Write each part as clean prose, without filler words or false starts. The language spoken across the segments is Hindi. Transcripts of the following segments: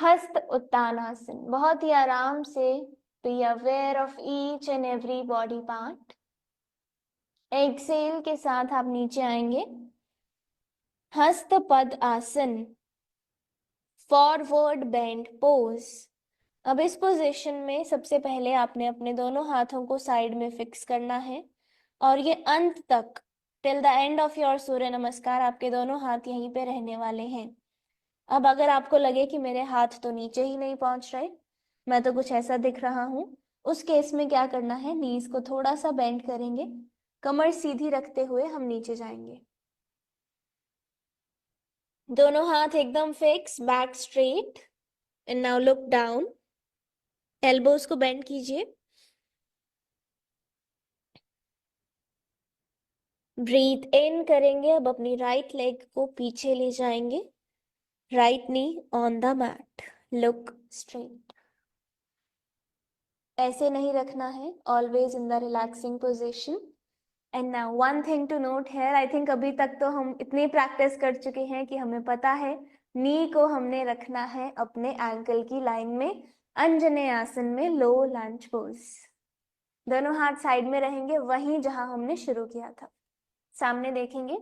हस्त उत्तानासन, बहुत ही आराम से be aware of each and every body part. Excel के साथ आप नीचे आएंगे। हस्त पद आसन, फॉरवर्ड बेंड पोज। अब इस पोजीशन में सबसे पहले आपने अपने दोनों हाथों को साइड में फिक्स करना है और ये अंत तक till the end of your Surya Namaskar आपके दोनों हाथ यहीं पे रहने वाले हैं। अब अगर आपको लगे कि मेरे हाथ तो नीचे ही नहीं पहुंच रहे, मैं तो कुछ ऐसा दिख रहा हूं, उस केस में क्या करना है, नीज को थोड़ा सा बेंड करेंगे, कमर सीधी रखते हुए हम नीचे जाएंगे। दोनों हाथ एकदम fix, back straight and now look down. Elbows को बेंड कीजिए। ब्रीथ इन करेंगे। अब अपनी राइट लेग को पीछे ले जाएंगे, right knee on the mat, look straight. ऐसे नहीं रखना है, always in the relaxing position. And now one thing to note here, I think अभी तक तो हम इतनी प्रैक्टिस कर चुके हैं कि हमें पता है नी को हमने रखना है अपने एंकल की लाइन में, अंजनेय आसन में, लो लंज पोज। दोनों हाथ साइड में रहेंगे, वहीं जहां हमने शुरू किया था। सामने देखेंगे,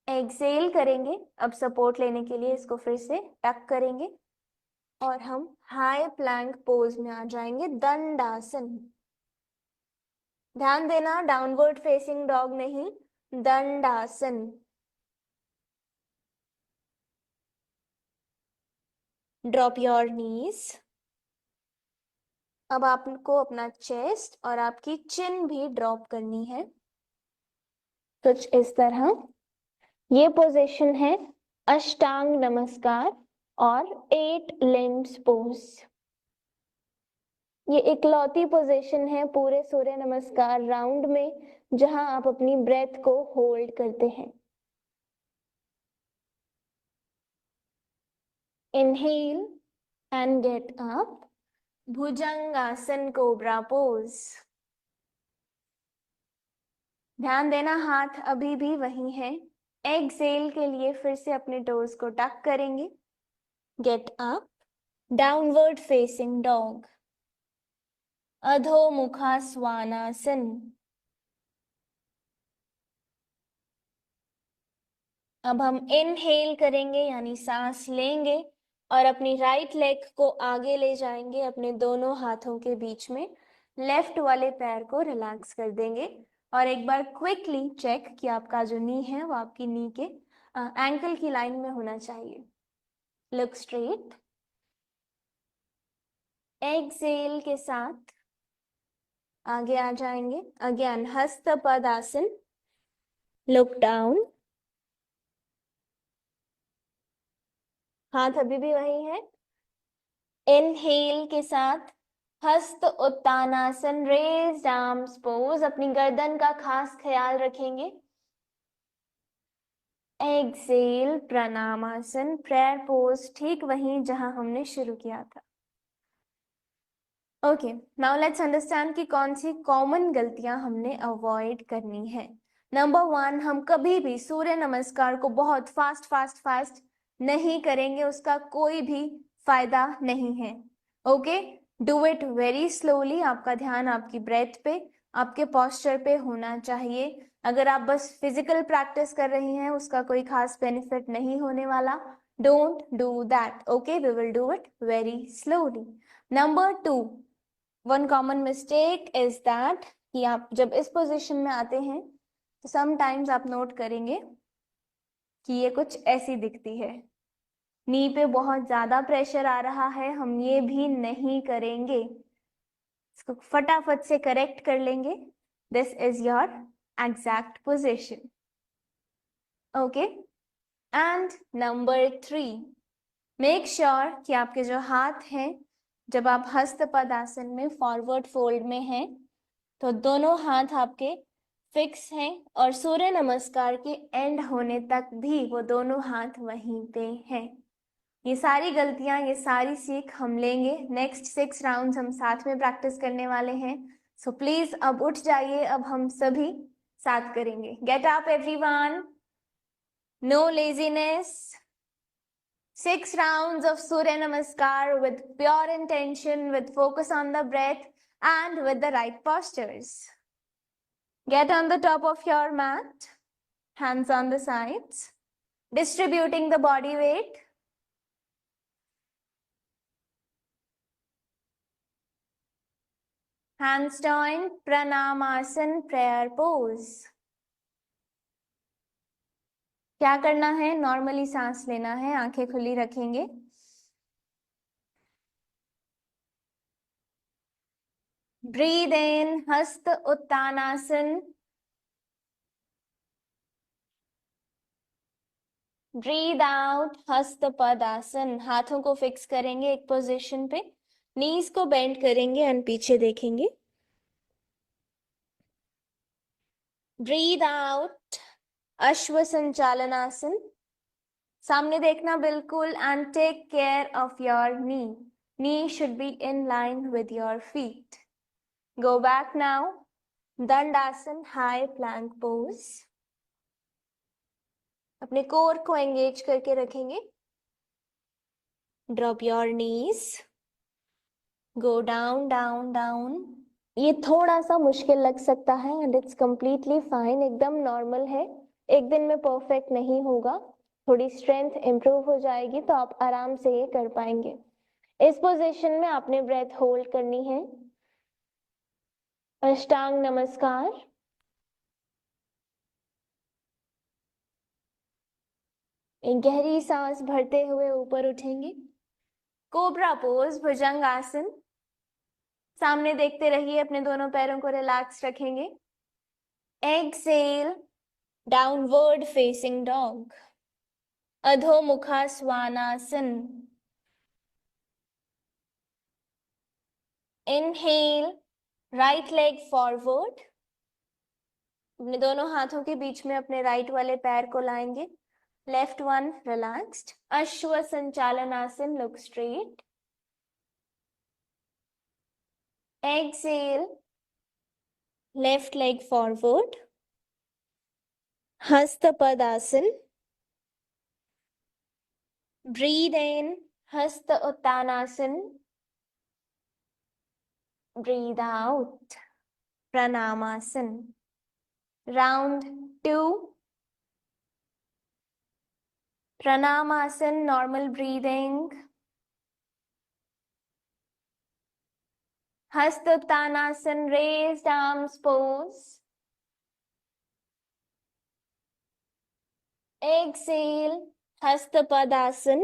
एक्सेल करेंगे। अब सपोर्ट लेने के लिए इसको फिर से टक करेंगे और हम हाई प्लैंक पोज में आ जाएंगे, दंडासन। ध्यान देना, डाउनवर्ड फेसिंग डॉग नहीं, दंडासन। ड्रॉप योर नीज। अब आपको अपना चेस्ट और आपकी चिन भी ड्रॉप करनी है, कुछ इस तरह। ये पोजीशन है अष्टांग नमस्कार और 8 लिम्स पोज। ये इकलौती पोजीशन है पूरे सूर्य नमस्कार राउंड में जहां आप अपनी ब्रेथ को होल्ड करते हैं। Inhale and get up, bhujangasana cobra pose. ध्यान देना, हाथ अभी भी वही है। एक्सेल के लिए फिर से अपने टोज को टक करेंगे, get up, downward facing dog, Adhomukha Svanasana. अब हम इनहेल करेंगे यानी सांस लेंगे और अपनी राइट लेग को आगे ले जाएंगे अपने दोनों हाथों के बीच में, लेफ्ट वाले पैर को रिलैक्स कर देंगे और एक बार क्विकली चेक कि आपका जो नी है वो आपकी नी के एंकल की लाइन में होना चाहिए। Look straight. एक्सेल के साथ आगे आ जाएंगे, अगेन हस्त पदासन, लुक डाउन। हाथ अभी भी वही है। इनहेल के साथ हस्त उत्तानासन, रेज्ड आर्म्स पोज, अपनी गर्दन का खास ख्याल रखेंगे। एक्सेल प्रणामासन, प्रेयर पोज, ठीक वहीं जहां हमने शुरू किया था। ओके, नाउ लेट्स अंडरस्टैंड कि कौन सी कॉमन गलतियां हमने अवॉइड करनी है। नंबर 1, हम कभी भी सूर्य नमस्कार को बहुत फास्ट नहीं करेंगे, उसका कोई भी फायदा नहीं है। Okay, do it very slowly. आपका ध्यान आपकी ब्रेथ पे, आपके पोस्चर पे होना चाहिए। अगर आप बस फिजिकल प्रैक्टिस कर रही हैं, उसका कोई खास बेनिफिट नहीं होने वाला। Don't do that, okay, we will do it very slowly. Number 2, one common mistake is that कि आप जब इस पोजीशन में आते हैं तो समटाइम्स आप नोट करेंगे कि ये कुछ ऐसी दिखती है, नी पे बहुत ज्यादा प्रेशर आ रहा है। हम ये भी नहीं करेंगे, इसको फटाफट से करेक्ट कर लेंगे। This is your exact position, okay. And number 3, make sure कि आपके जो हाथ हैं, जब आप हस्त पदासन में फॉरवर्ड फोल्ड में हैं तो दोनों हाथ आपके फिक्स हैं और सूर्य नमस्कार के एंड होने तक भी वो दोनों हाथ वहीं पे हैं। ये सारी गलतियां, ये सारी सीख हम लेंगे। नेक्स्ट 6 राउंड्स हम साथ में प्रैक्टिस करने वाले हैं। सो प्लीज अब उठ जाइए, अब हम सभी साथ करेंगे। Get up everyone, no laziness. 6 rounds of Surya Namaskar with pure intention, with focus on the breath and with the right postures. Get on the top of your mat, hands on the sides, distributing the body weight. Hands joined, Pranamasana, prayer pose. क्या करना है? नॉर्मली सांस लेना है, आंखें खुली रखेंगे. Breathe in, Hasta Uttanasana. Breathe out, Hasta Padasana. हाथों को फिक्स करेंगे एक पोजीशन पे, नीज को बेंड करेंगे एंड पीछे देखेंगे. Breathe out, Ashwa Sanchalanasana. सामने देखना बिल्कुल and take care of your knee. Knee should be in line with your feet. Go back now. Dandasana, high plank pose. अपने कोर को एंगेज करके रखेंगे. Drop your knees. Go down, down, down. ये थोड़ा सा मुश्किल लग सकता है and it's completely fine. एकदम नॉर्मल है. एक दिन में परफेक्ट नहीं होगा. थोड़ी स्ट्रेंथ इंप्रूव हो जाएगी तो आप आराम से ये कर पाएंगे. इस पोजीशन में आपने ब्रेथ होल्ड करनी है. अष्टांग नमस्कार. एक गहरी सांस भरते हुए ऊपर उठेंगे. कोबरा पोज, भुजंग आसन. सामने देखते रहिए, अपने दोनों पैरों को रिलैक्स रखेंगे. Exhale, downward facing dog. Adhomukha Svanasana. Inhale, right leg forward. अपने दोनों हाथों के बीच में अपने राइट वाले पैर को लाएंगे. Left one relaxed. Ashwa Sanchalanasana, look straight. Exhale, left leg forward. Hasta Padasana. Breathe in, Hasta Uttanasana. Breathe out, Pranamasana. Round 2. Pranamasana, normal breathing. Hasta Uttanasana, raised arms pose. Exhale, Hasta Padasana.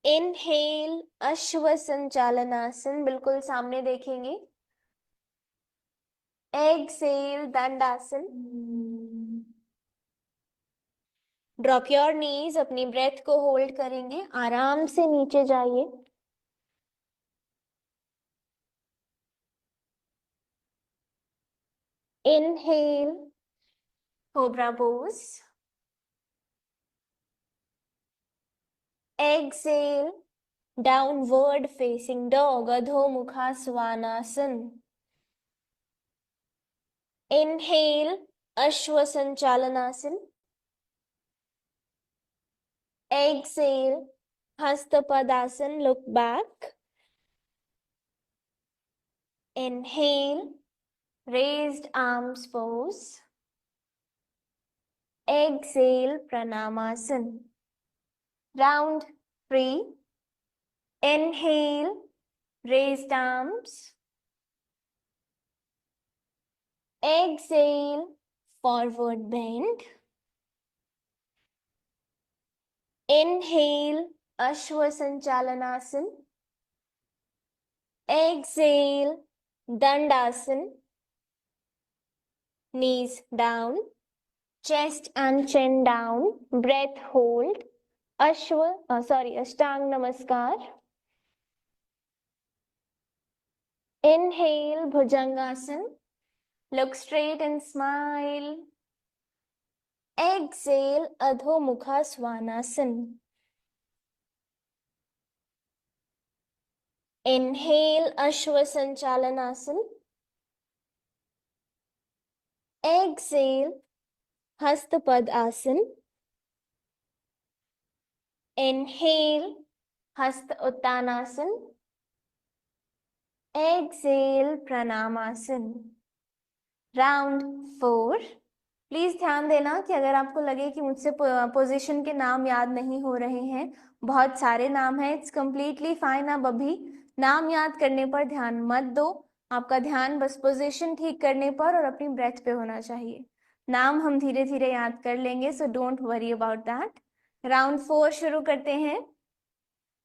Inhale, Ashwa Sanchalanasana. बिल्कुल सामने देखेंगे. Exhale, Dandasana. Drop your knees. अपनी ब्रेथ को होल्ड करेंगे. आराम से नीचे जाइए. Inhale, cobra pose. Exhale, downward facing dog, Adhomukha Svanasana. Inhale, Ashwa Sanchalanasana. Exhale, Hasta Padasana, look back. Inhale, raised arms pose. Exhale, Pranamasana. Round 3. Inhale, raised arms. Exhale, forward bend. Inhale, Ashwa Sanchalanasana. Exhale, Dandasana. Knees down, chest and chin down. Breath hold. Ashtang Namaskar. Inhale, Bhujangasana. Look straight and smile. Exhale, Adho Mukha Svanasana. Inhale, Ashwa Sanchalanasana. Exhale, हस्तपद asana. Inhale, hasta uttanasana. Exhale, pranamasana. Round 4। Please ध्यान देना कि अगर आपको लगे कि मुझसे पोजीशन के नाम याद नहीं हो रहे हैं, बहुत सारे नाम हैं, इट्स कंप्लीटली फाइन। अब अभी नाम याद करने पर ध्यान मत दो, आपका ध्यान बस पोजीशन ठीक करने पर और अपनी ब्रेथ पे होना चाहिए। नाम हम धीरे धीरे याद कर लेंगे, so don't worry about that. Round 4 शुरू करते हैं।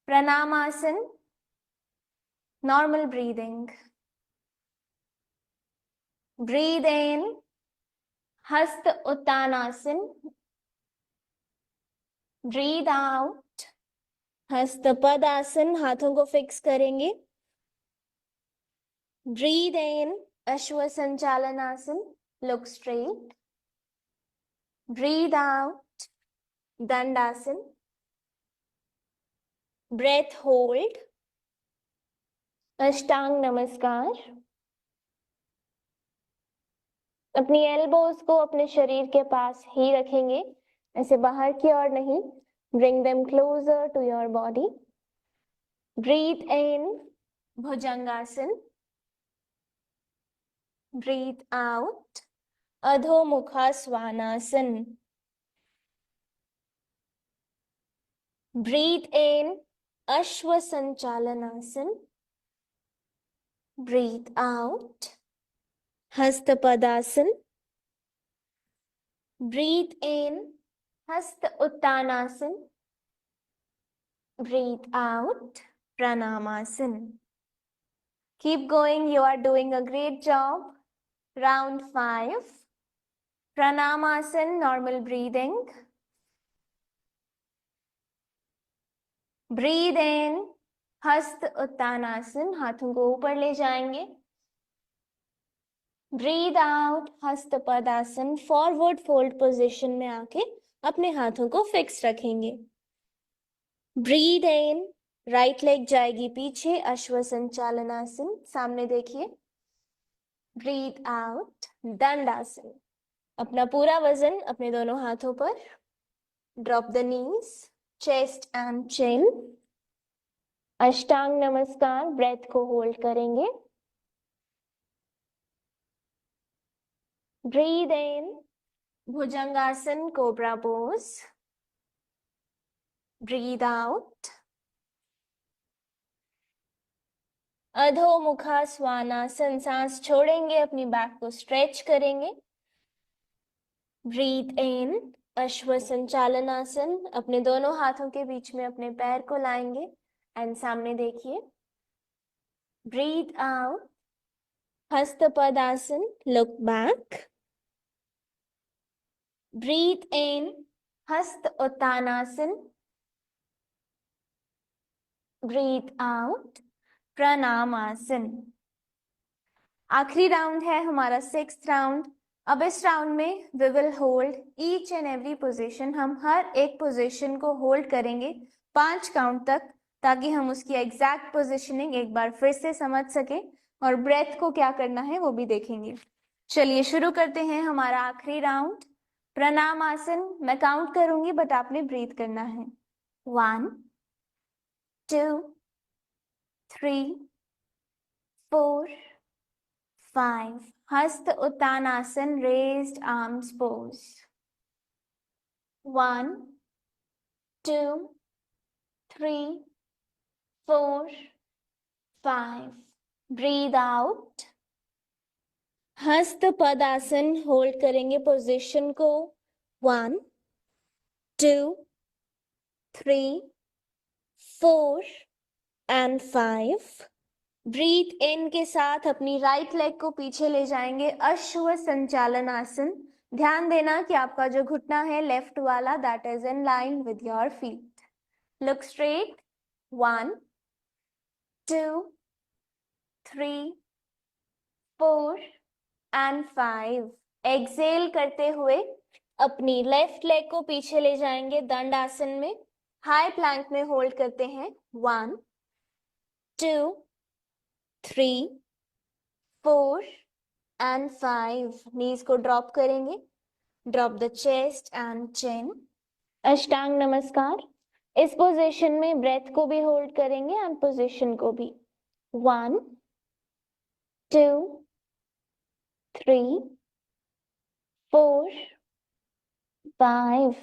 Pranamasana, normal breathing. Breathe in, Hasta Uttanasana. Breathe out, हस्तपद आसन। हाथों को फिक्स करेंगे। ब्रीद इन, अश्व संचालन आसन, लुक स्ट्रेट। ब्रीद आउट, दंडासन। ब्रेथ होल्ड, अष्टांग नमस्कार। अपनी एल्बोज को अपने शरीर के पास ही रखेंगे, ऐसे बाहर की ओर नहीं। Bring them closer to your body. Breathe in, Bhujangasana. Breathe out, Adhomukha Svanasana. Breathe in, Ashwa Sanchalanasana. Breathe out, Hastapadasana. Breathe in, Hasta Uttanasana. Breathe out, Pranamasana. Keep going, you are doing a great job. Round 5. Pranamasan, normal breathing. Breathe in, हस्त उत्तानासन, हाथों को ऊपर ले जाएंगे। Breathe out, Hastapadasana. Forward fold position में आके अपने हाथों को फिक्स रखेंगे। ब्रीद इन, राइट लेग जाएगी पीछे, अश्व संचालनासन, सामने देखिए। Breathe out, Dandasana. अपना पूरा वजन अपने दोनों हाथों पर। Drop the knees, chest and chin. Ashtanga Namaskar, breath को होल्ड करेंगे। Breathe in, Bhujangasana, cobra pose. Breathe out, Adhomukha Svanasana. सांस छोड़ेंगे, अपनी बैक को स्ट्रेच करेंगे। Breathe in, Ashwa Sanchalanasana. अपने दोनों हाथों के बीच में अपने पैर को लाएंगे एंड सामने देखिए। Breathe out, Hastapadasana, look back. Breathe in, Hasta Uttanasana. Breathe out, Pranamasana. आखिरी राउंड है हमारा 6th राउंड। अब इस राउंड में we will hold each and every position. हम हर एक पोजीशन को होल्ड करेंगे 5 काउंट तक, ताकि हम उसकी एग्जैक्ट पोजीशनिंग एक बार फिर से समझ सके और ब्रेथ को क्या करना है वो भी देखेंगे। चलिए शुरू करते हैं हमारा आखिरी राउंड, प्रणामासन। मैं काउंट करूंगी बट आपने ब्रीथ करना है। 1 2 3 4 5. हस्त Uttanasana, raised arms pose. 1 2 3 4 5. Breathe out. हस्त पदासन होल्ड करेंगे पोजीशन को। 1 2 3 4 एंड 5. ब्रीथ इन के साथ अपनी राइट लेग को पीछे ले जाएंगे, अश्व संचालन आसन। ध्यान देना कि आपका जो घुटना है लेफ्ट वाला, that is in line with your feet. Look straight. 1 2 3 4 and 5. Exhale करते हुए अपनी लेफ्ट लेग को पीछे ले जाएंगे, दंड आसन में। हाई प्लैंक में होल्ड करते हैं। 1 2 3 4 एंड 5. नीज को ड्रॉप करेंगे। Drop the chest and chin. Ashtanga नमस्कार। इस पोजीशन में ब्रेथ को भी होल्ड करेंगे एंड पोजीशन को भी। 1 2 3 4 5।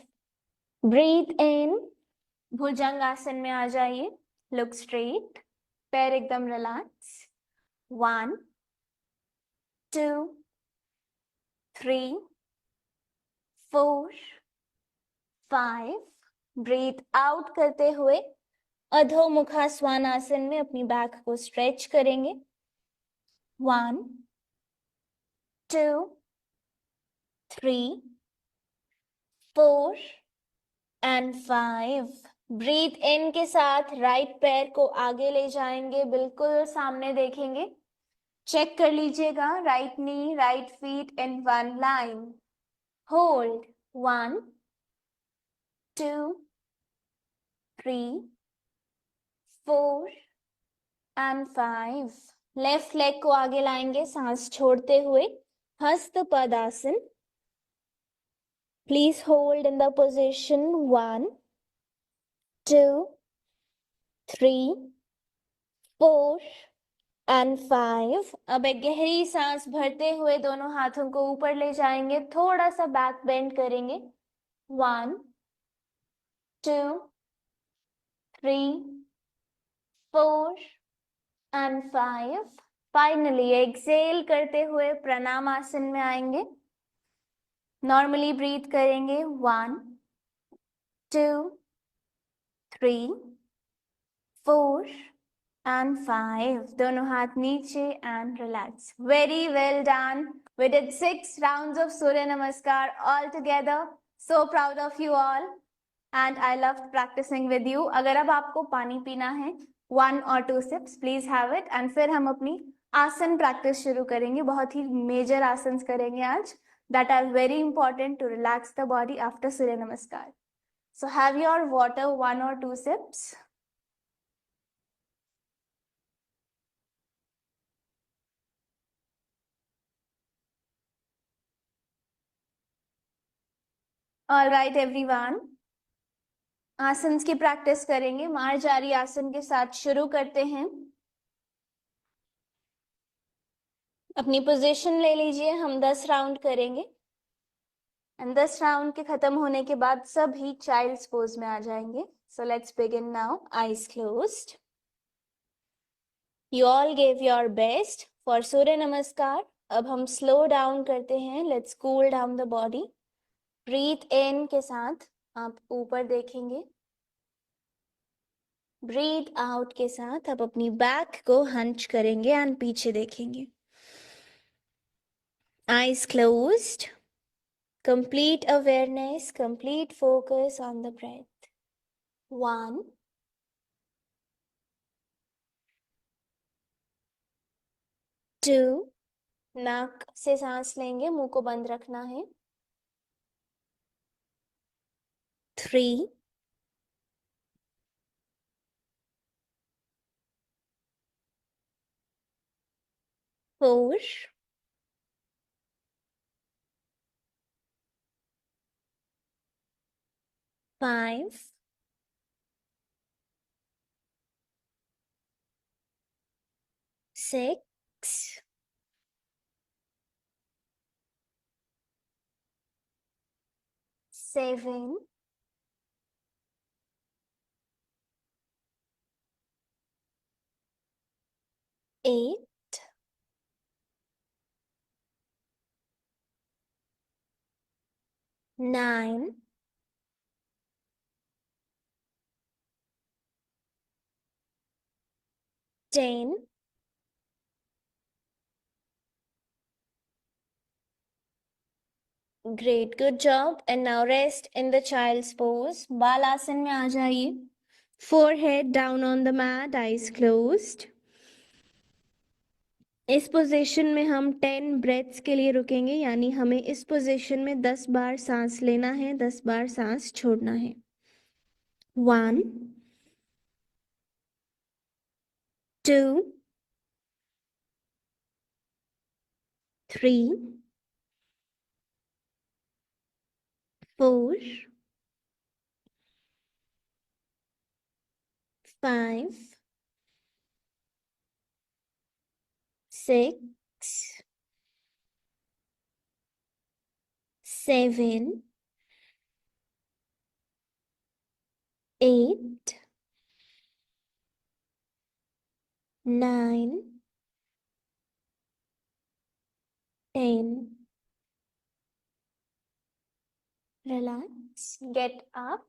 ब्रीथ इन। भुजंग आसन में आ जाइए। लुक स्ट्रेट, पैर एकदम रिलैक्स। 1 2 3 4 5। ब्रीथ आउट करते हुए अधोमुखा स्वानासन में अपनी बैक को स्ट्रेच करेंगे। 1 2 3 4 एंड 5। ब्रीथ इन के साथ राइट पैर को आगे ले जाएंगे, बिल्कुल सामने देखेंगे। चेक कर लीजिएगा, right knee right feet in one line. Hold. 1 2 3 4 and 5। Left leg को आगे लाएंगे सांस छोड़ते हुए। Hasta Padasana. Please hold in the position. 1 2 3 4 and 5। अब एक गहरी सांस भरते हुए दोनों हाथों को ऊपर ले जाएंगे, थोड़ा सा बैक बेंड करेंगे। 1 2 3 4 एंड 5। फाइनली एक्सेल करते हुए प्रणाम आसन में आएंगे। नॉर्मली ब्रीथ करेंगे। 1 2 3 4 and 5. दोनों हाथ नीचे and relax. Very well done. We did 6 rounds of Surya Namaskar all together. So proud of you all. And I loved practicing with you. अगर अब आपको पानी पीना है 1 or 2 sips, please have it. And फिर हम अपनी आसन प्रैक्टिस शुरू करेंगे। बहुत ही मेजर आसन करेंगे आज that are very important to relax the body after Surya Namaskar. So have your water 1 or 2 sips. All right, everyone. आसन की प्रैक्टिस करेंगे। मार्जारी आसन के साथ शुरू करते हैं। अपनी पोजीशन ले लीजिए। हम 10 राउंड करेंगे एंड 10 राउंड के खत्म होने के बाद सभी चाइल्ड्स पोज में आ जाएंगे। So let's begin now. Eyes closed. You all gave your best for Surya Namaskar. अब हम स्लो डाउन करते हैं। Let's cool down the body. Breathe in के साथ आप ऊपर देखेंगे। ब्रीथ आउट के साथ आप अपनी बैक को हंच करेंगे एंड पीछे देखेंगे। Eyes closed. Complete awareness, complete focus on the breath. 1 2। नाक से सांस लेंगे, मुंह को बंद रखना है। 3 4 5 6 7 8 9 10। Great, good job. And now rest in the child's pose. Bal asana में आ जाइए। Forehead down on the mat, eyes closed. इस पोजीशन में हम 10 ब्रेथ्स के लिए रुकेंगे, यानी हमें इस पोजीशन में 10 बार सांस लेना है, 10 बार सांस छोड़ना है। 1 2 3 4, 5, 6, 7, 8, 9, 10. रिलैक्स, गेट अप,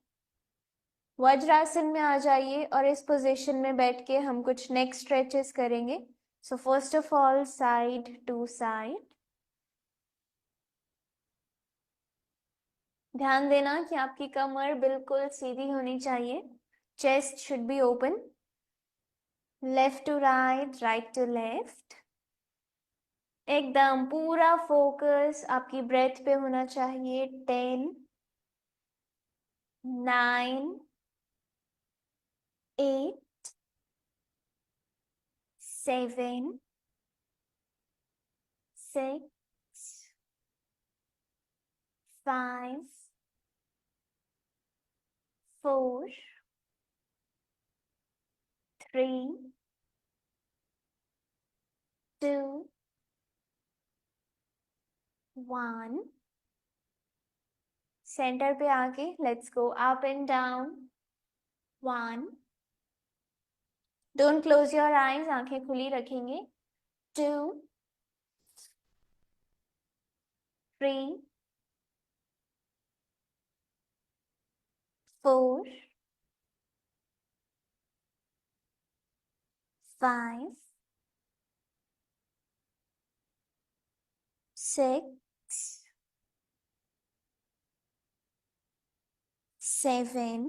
वज्रासन में आ जाइए और इस पोजीशन में बैठ के हम कुछ नेक स्ट्रेचेस करेंगे. So first of all side to side. ध्यान देना कि आपकी कमर बिल्कुल सीधी होनी चाहिए. Chest should be open. Left to right, right to left. एकदम पूरा फोकस आपकी ब्रेथ पे होना चाहिए. 10, 9, 8, 7, 6, 5, 4, 3, 2, 1. सेंटर पे आके let's go up and down. 1. Don't close your eyes, आंखें खुली रखेंगे. 2, 3, 4, 5, 6, 7,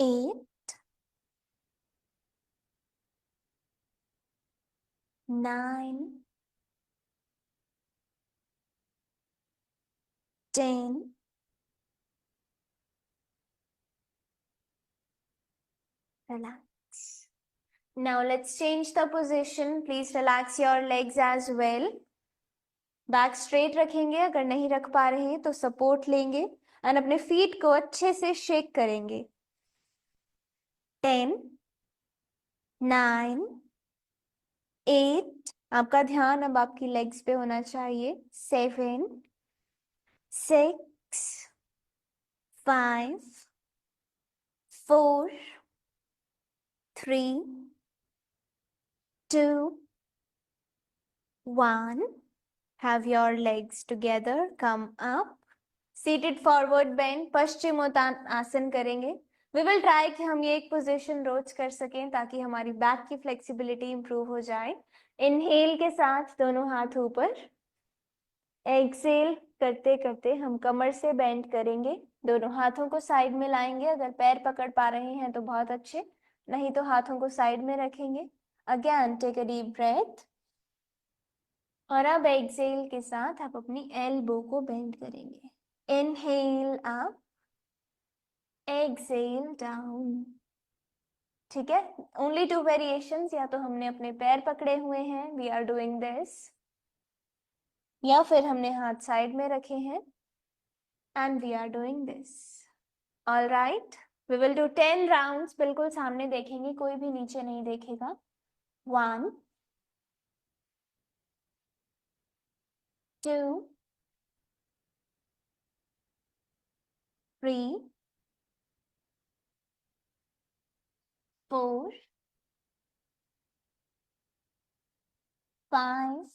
8, 9, 10. Relax. Now let's change the position. Please relax your legs as well. Back straight रखेंगे. अगर नहीं रख पा रहे हैं तो सपोर्ट लेंगे एंड अपने फीट को अच्छे से शेक करेंगे. 10, 9, 8. आपका ध्यान अब आपकी लेग्स पे होना चाहिए. 7, 6, 5, 4, 3, 2, 1. Have your legs together. Come up. Seated forward bend. Paschimottan करेंगे. We will try कि हम ये एक पोजीशन रोज कर सकें ताकि हमारी बैक की फ्लेक्सिबिलिटी इंप्रूव हो जाए. इनहेल के साथ दोनों हाथ ऊपर. एक्सेल करते करते हम कमर से बेंड करेंगे. दोनों हाथों को साइड में लाएंगे. अगर पैर पकड़ पा रहे हैं तो बहुत अच्छे, नहीं तो हाथों को साइड में रखेंगे. Again take a deep breath और अब एक्सेल के साथ आप अपनी एल्बो को बेंड करेंगे. Inhale up, exhale down. ठीक है. Only 2 variations. या तो हमने अपने पैर पकड़े हुए हैं, वी आर डूइंग दिस, या फिर हमने हाथ साइड में रखे हैं and we are doing this. All right, we will do 10 rounds. बिल्कुल सामने देखेंगे, कोई भी नीचे नहीं देखेगा. 1, 2, 3, 4, 5,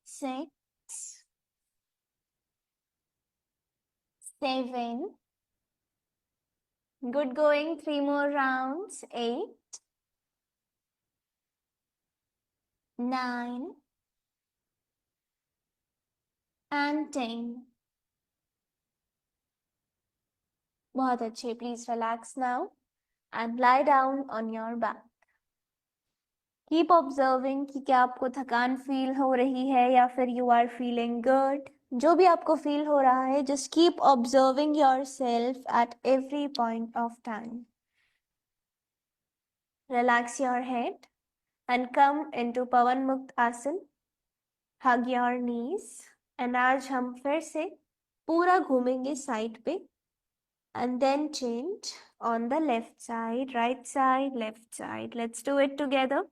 6, 7. Good going. 3 more rounds. 8, 9 and 10. बहुत अच्छे. Please relax now and lie down on your back. Keep observing कि क्या आपको थकान फील हो रही है या फिर you are feeling good. जो भी आपको फील हो रहा है, just keep observing yourself at every point of time. Relax your head and come into पवन मुक्त आसन. Hug your knees. And आज हम फिर से पूरा घूमेंगे साइड पे. And then change on the left side, right side, left side. Let's do it together.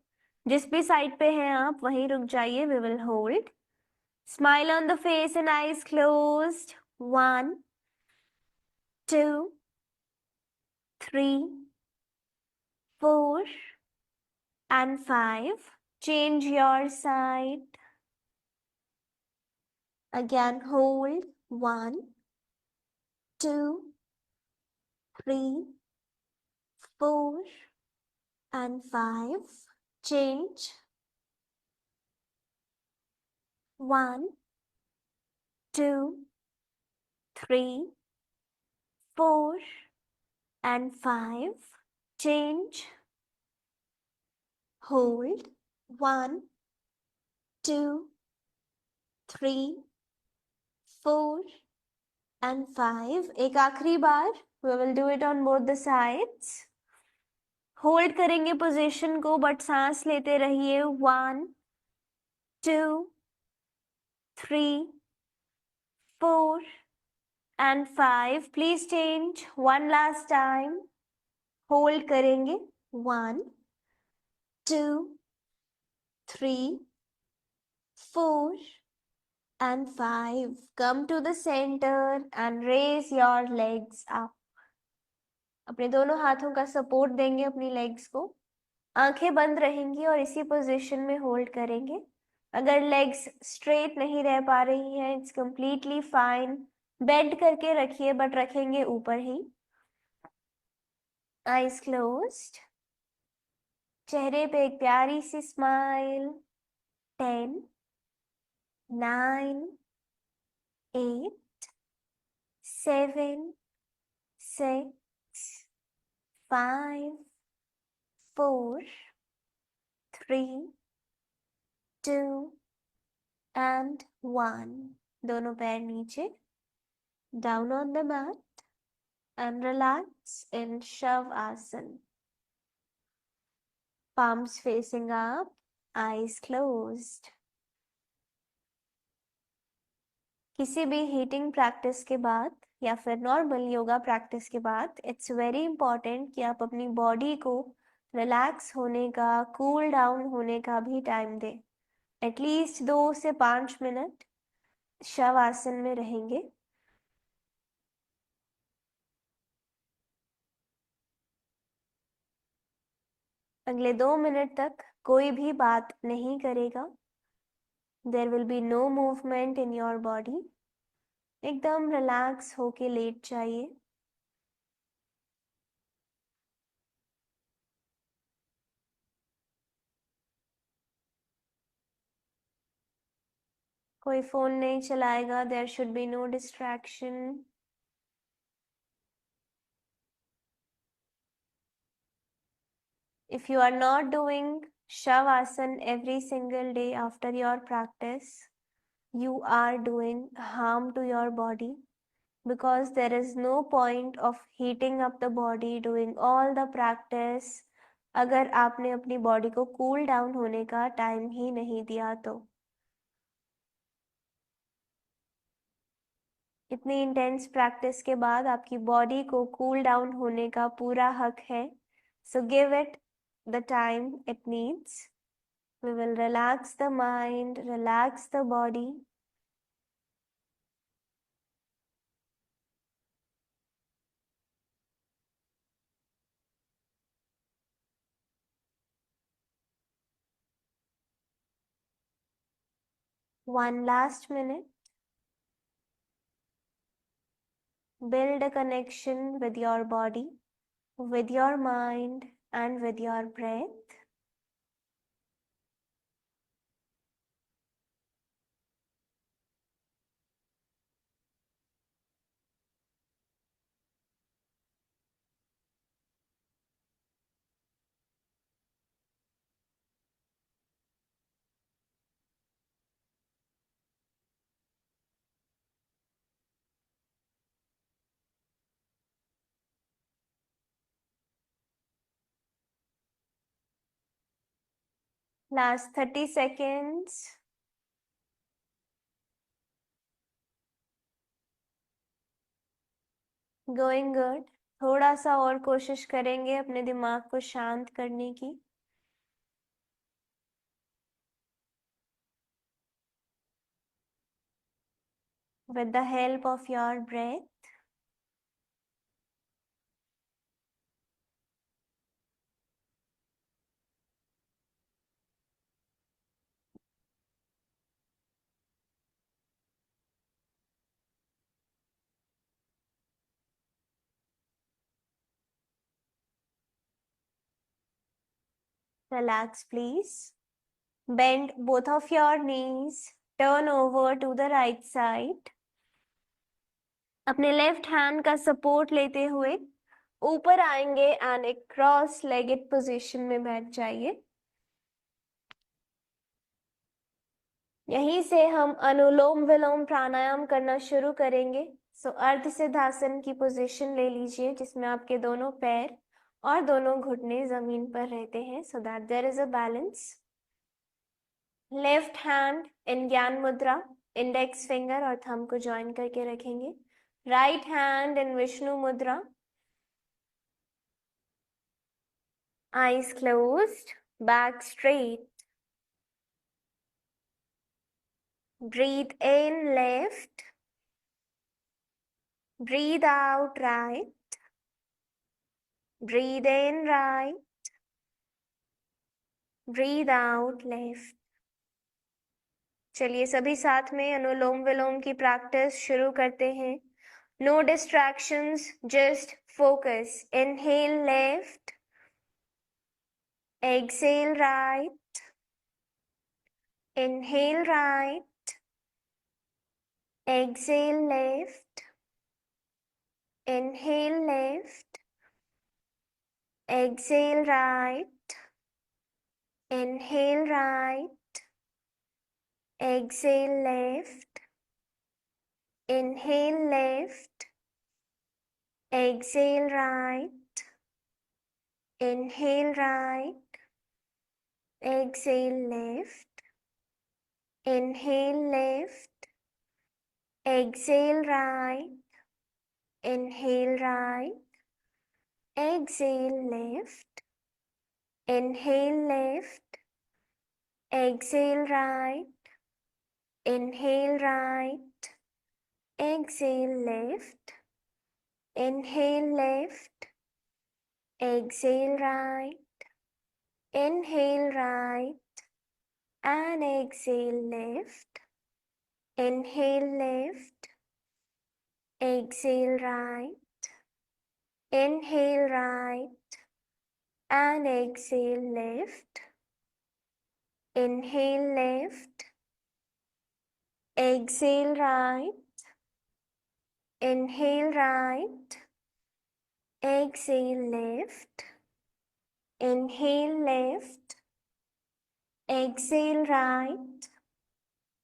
जिस भी साइड पे हैं आप वहीं रुक जाइए. We will hold. Smile on the face and eyes closed. 1, 2, 3, 4, and 5. Change your side. Again, hold. 1, 2, 3, 4, and 5. Change. 1, 2, 3, 4, and 5. Change. Hold. 1, 2, 3, 4, and 5. एक आखिरी बार. We will do it on both the sides. Hold करेंगे पोजीशन को बट सांस लेते रहिए. 1, 2, 3, 4, and 5. Please change. One last time. Hold करेंगे. 1, 2, 3, 4, and 5. Come to the center and raise your legs up. अपने दोनों हाथों का सपोर्ट देंगे अपनी लेग्स को. आंखें बंद रहेंगी और इसी पोजीशन में होल्ड करेंगे. अगर लेग्स स्ट्रेट नहीं रह पा रही हैं, इट्स कंप्लीटली फाइन. बेंड करके रखिए बट रखेंगे ऊपर ही. Eyes closed. चेहरे पे एक प्यारी सी स्माइल. 10, 9, 8, 7, 6, 5, 4, 3, 2, and 1. दोनों पैर नीचे. Down on the mat and relax in Shavasana. Palms facing up, eyes closed. किसी भी हीटिंग प्रैक्टिस के बाद या फिर नॉर्मल योगा प्रैक्टिस के बाद इट्स वेरी इंपॉर्टेंट कि आप अपनी बॉडी को रिलैक्स होने का, कूल डाउन होने का भी टाइम दें. एटलीस्ट 2 से 5 मिनट शवासन में रहेंगे. अगले 2 मिनट तक कोई भी बात नहीं करेगा. There will be no movement in your body. एकदम रिलैक्स होके लेट जाइए. कोई फोन नहीं चलाएगा. There should be no distraction. If you are not doing Shavasana every single day after your practice, you are doing harm to your body, because there is no point of heating up the body, doing all the practice, अगर आपने अपनी बॉडी को कूल डाउन होने का टाइम ही नहीं दिया तो. इतनी इंटेंस प्रैक्टिस के बाद आपकी बॉडी को कूल डाउन होने का पूरा हक है. So give it the time it needs. We will relax the mind, relax the body. One last minute. Build a connection with your body, with your mind, and with your breath. Last 30 seconds. Going good. थोड़ा सा और कोशिश करेंगे अपने दिमाग को शांत करने की. With the help of your breath. Relax, please. Bend both of your knees. Turn over to the right side. अपने लेफ्ट हैंड का सपोर्ट लेते हुए ऊपर आएंगे एंड एक क्रॉस लेगेड पोजीशन में बैठ जाइए. यहीं से हम अनुलोम विलोम प्राणायाम करना शुरू करेंगे. सो अर्ध सिद्धासन की पोजीशन ले लीजिए जिसमें आपके दोनों पैर और दोनों घुटने जमीन पर रहते हैं so that there is a balance. Left hand in gyan mudra, index finger और थंब को ज्वाइन करके रखेंगे. राइट हैंड इन विष्णु मुद्रा, eyes closed, back straight. Breathe in left, breathe out right, breathe in right, breathe out left. चलिए सभी साथ में अनुलोम विलोम की प्रैक्टिस शुरू करते हैं. No distractions, just focus. Inhale left, exhale right, inhale right, exhale left, inhale left, exhale right, inhale right, exhale left, inhale left, exhale right, inhale right, exhale left, inhale left, exhale right, inhale right, exhale left, inhale left, exhale right, inhale right, exhale left, inhale left, exhale right, inhale right, and exhale left, inhale left, exhale right, inhale right, and exhale left, inhale left, exhale right, inhale right, exhale left, inhale left, exhale right,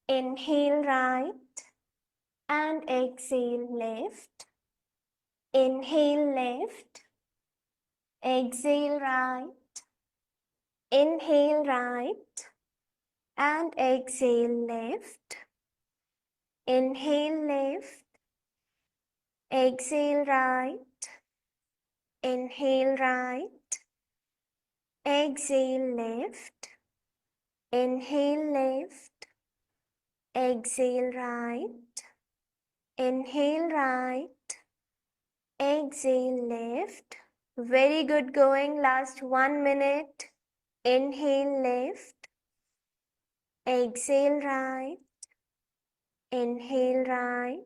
inhale right, and exhale left, inhale left, exhale right, inhale right, and exhale left, inhale left, exhale right, inhale right, exhale left, inhale left, exhale right, inhale right, exhale left. Very good going. Last 1 minute. Inhale left, exhale right, inhale right,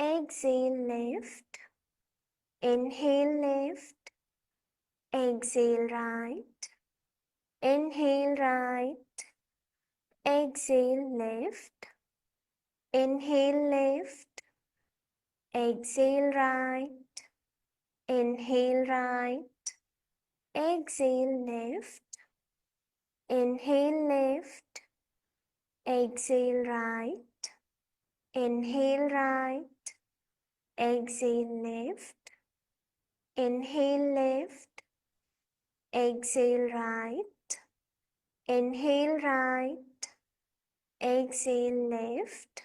exhale left, inhale left, exhale right, inhale right, exhale left, inhale left, exhale right, inhale right, exhale left, inhale left, exhale right, inhale right, exhale left, inhale left, exhale right, Inhale right, exhale left,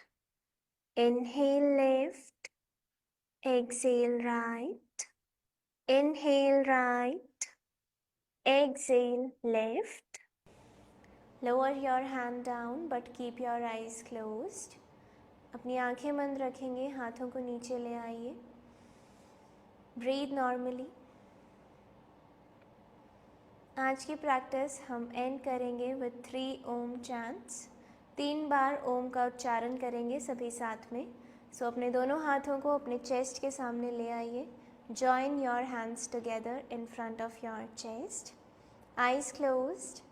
inhale left, exhale right, inhale right, exhale left. Lower your hand down but keep your eyes closed. अपनी आंखें बंद रखेंगे, हाथों को नीचे ले आइए. Breathe normally. आज की प्रैक्टिस हम एंड करेंगे विथ 3 ओम चैंट्स. 3 बार ओम का उच्चारण करेंगे सभी साथ में. सो अपने दोनों हाथों को अपने चेस्ट के सामने ले आइए. Join your hands together in front of your chest. Eyes closed.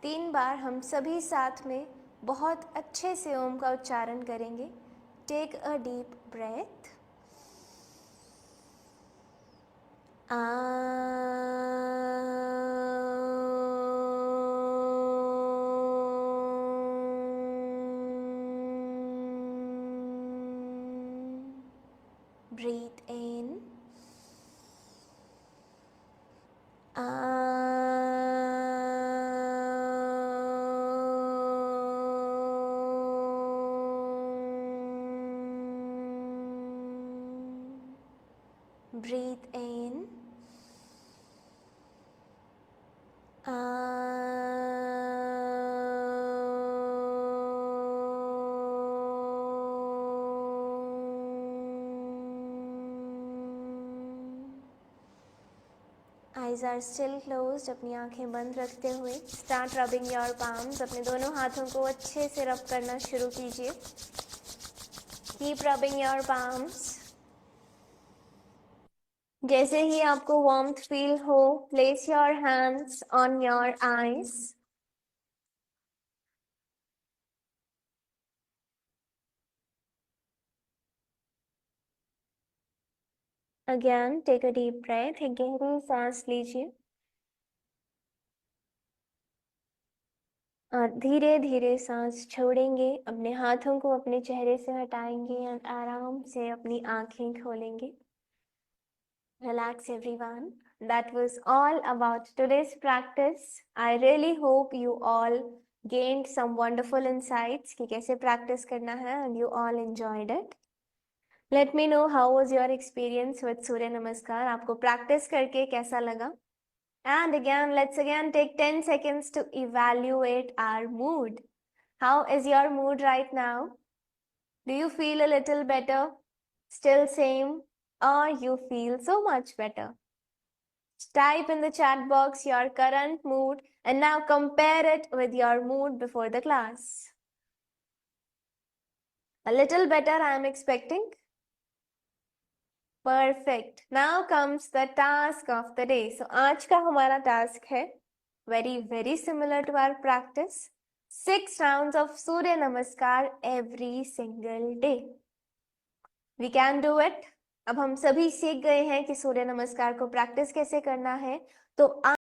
3 बार हम सभी साथ में बहुत अच्छे से ओम का उच्चारण करेंगे. Take a deep breath. Breathe in. Breathe in. Eyes are still closed. अपनी आंखें बंद रखते हुए start rubbing your palms. अपने दोनों हाथों को अच्छे से रब करना शुरू कीजिए. Keep rubbing your palms. जैसे ही आपको warmth feel हो, place your hands on your eyes. Again, take a deep breath. एक गहरी सांस लीजिए और धीरे धीरे सांस छोड़ेंगे. अपने हाथों को अपने चेहरे से हटाएंगे और आराम से अपनी आंखें खोलेंगे. Relax everyone. That was all about today's practice. I really hope you all gained some wonderful insights कि कैसे practice करना है and you all enjoyed it. Let me know how was your experience with Surya Namaskar. आपको practice करके कैसा लगा? And again, let's again take 10 seconds to evaluate our mood. How is your mood right now? Do you feel a little better? Still same? Or you feel so much better? Type in the chat box your current mood and now compare it with your mood before the class. A little better, I am expecting. Perfect. Now comes the task of the day. So आज का हमारा task है very similar to our practice. 6 rounds of Surya Namaskar every single day. We can do it. अब हम सभी सीख गए हैं कि सूर्य नमस्कार को प्रैक्टिस कैसे करना है. तो